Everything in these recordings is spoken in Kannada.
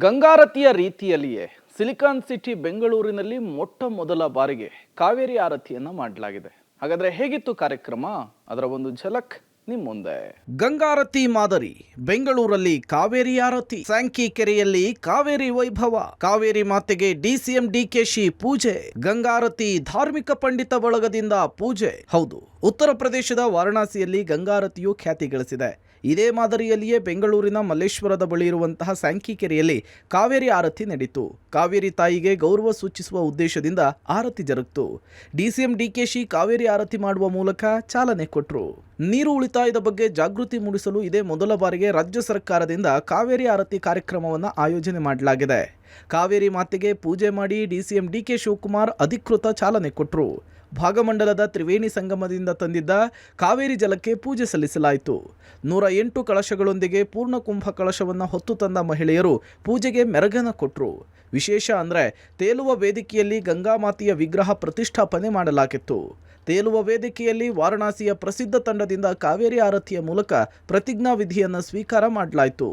ಗಂಗಾರತಿಯ ರೀತಿಯಲ್ಲಿಯೇ ಸಿಲಿಕಾನ್ ಸಿಟಿ ಬೆಂಗಳೂರಿನಲ್ಲಿ ಮೊಟ್ಟ ಮೊದಲ ಬಾರಿಗೆ ಕಾವೇರಿ ಆರತಿಯನ್ನ ಮಾಡಲಾಗಿದೆ. ಹಾಗಾದ್ರೆ ಹೇಗಿತ್ತು ಕಾರ್ಯಕ್ರಮ? ಅದರ ಒಂದು ಝಲಕ್ ನಿಮ್ಮ ಮುಂದೆ. ಗಂಗಾರತಿ ಮಾದರಿ ಬೆಂಗಳೂರಲ್ಲಿ ಕಾವೇರಿ ಆರತಿ. ಸ್ಯಾಂಕಿ ಕೆರೆಯಲ್ಲಿ ಕಾವೇರಿ ವೈಭವ. ಕಾವೇರಿ ಮಾತೆಗೆ ಡಿಸಿಎಂ ಡಿಕೆಶಿ ಪೂಜೆ. ಗಂಗಾರತಿ ಧಾರ್ಮಿಕ ಪಂಡಿತ ಬಳಗದಿಂದ ಪೂಜೆ. ಹೌದು, ಉತ್ತರ ಪ್ರದೇಶದ ವಾರಣಾಸಿಯಲ್ಲಿ ಗಂಗಾರತಿಯು ಖ್ಯಾತಿ ಗಳಿಸಿದೆ. ಇದೇ ಮಾದರಿಯಲ್ಲಿಯೇ ಬೆಂಗಳೂರಿನ ಮಲ್ಲೇಶ್ವರದ ಬಳಿ ಇರುವಂತಹ ಸ್ಯಾಂಕಿ ಕೆರೆಯಲ್ಲಿ ಕಾವೇರಿ ಆರತಿ ನಡೆಯಿತು. ಕಾವೇರಿ ತಾಯಿಗೆ ಗೌರವ ಸೂಚಿಸುವ ಉದ್ದೇಶದಿಂದ ಆರತಿ ಜರುಗಿತು. ಡಿಸಿಎಂ ಡಿಕೆಶಿ ಕಾವೇರಿ ಆರತಿ ಮಾಡುವ ಮೂಲಕ ಚಾಲನೆ ಕೊಟ್ಟರು. ನೀರು ಉಳಿತಾಯದ ಬಗ್ಗೆ ಜಾಗೃತಿ ಮೂಡಿಸಲು ಇದೇ ಮೊದಲ ಬಾರಿಗೆ ರಾಜ್ಯ ಸರ್ಕಾರದಿಂದ ಕಾವೇರಿ ಆರತಿ ಕಾರ್ಯಕ್ರಮವನ್ನು ಆಯೋಜನೆ ಮಾಡಲಾಗಿದೆ. ಕಾವೇರಿ ಮಾತೆಗೆ ಪೂಜೆ ಮಾಡಿ ಡಿಸಿಎಂ ಡಿಕೆ ಶಿವಕುಮಾರ್ ಅಧಿಕೃತ ಚಾಲನೆ ಕೊಟ್ಟರು. ಭಾಗಮಂಡಲದ ತ್ರಿವೇಣಿ ಸಂಗಮದಿಂದ ತಂದಿದ್ದ ಕಾವೇರಿ ಜಲಕ್ಕೆ ಪೂಜೆ ಸಲ್ಲಿಸಲಾಯಿತು. 108 ಕಳಶಗಳೊಂದಿಗೆ ಪೂರ್ಣ ಕುಂಭ ಕಳಶವನ್ನು ಹೊತ್ತು ತಂದ ಮಹಿಳೆಯರು ಪೂಜೆಗೆ ಮೆರಗನ ಕೊಟ್ಟರು. ವಿಶೇಷ ಅಂದರೆ ತೇಲುವ ವೇದಿಕೆಯಲ್ಲಿ ಗಂಗಾಮಾತೆಯ ವಿಗ್ರಹ ಪ್ರತಿಷ್ಠಾಪನೆ ಮಾಡಲಾಗಿತ್ತು. ತೇಲುವ ವೇದಿಕೆಯಲ್ಲಿ ವಾರಣಾಸಿಯ ಪ್ರಸಿದ್ಧ ತಂಡದಿಂದ ಕಾವೇರಿ ಆರತಿಯ ಮೂಲಕ ಪ್ರತಿಜ್ಞಾ ವಿಧಿಯನ್ನು ಸ್ವೀಕಾರ ಮಾಡಲಾಯಿತು.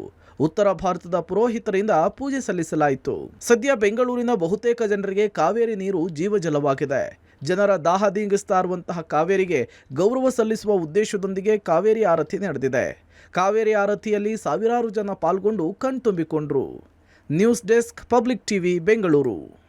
ಉತ್ತರ ಭಾರತದ ಪುರೋಹಿತರಿಂದ ಪೂಜೆ ಸಲ್ಲಿಸಲಾಯಿತು. ಸದ್ಯ ಬೆಂಗಳೂರಿನ ಬಹುತೇಕ ಜನರಿಗೆ ಕಾವೇರಿ ನೀರು ಜೀವಜಲವಾಗಿದೆ. ಜನರ ದಾಹ ನೀಗಿಸ್ತಾ ಇರುವಂತಹ ಕಾವೇರಿಗೆ ಗೌರವ ಸಲ್ಲಿಸುವ ಉದ್ದೇಶದೊಂದಿಗೆ ಕಾವೇರಿ ಆರತಿ ನಡೆದಿದೆ. ಕಾವೇರಿ ಆರತಿಯಲ್ಲಿ ಸಾವಿರಾರು ಜನ ಪಾಲ್ಗೊಂಡು ಕಣ್ತುಂಬಿಕೊಂಡ್ರು. News desk, public TV, Bengaluru.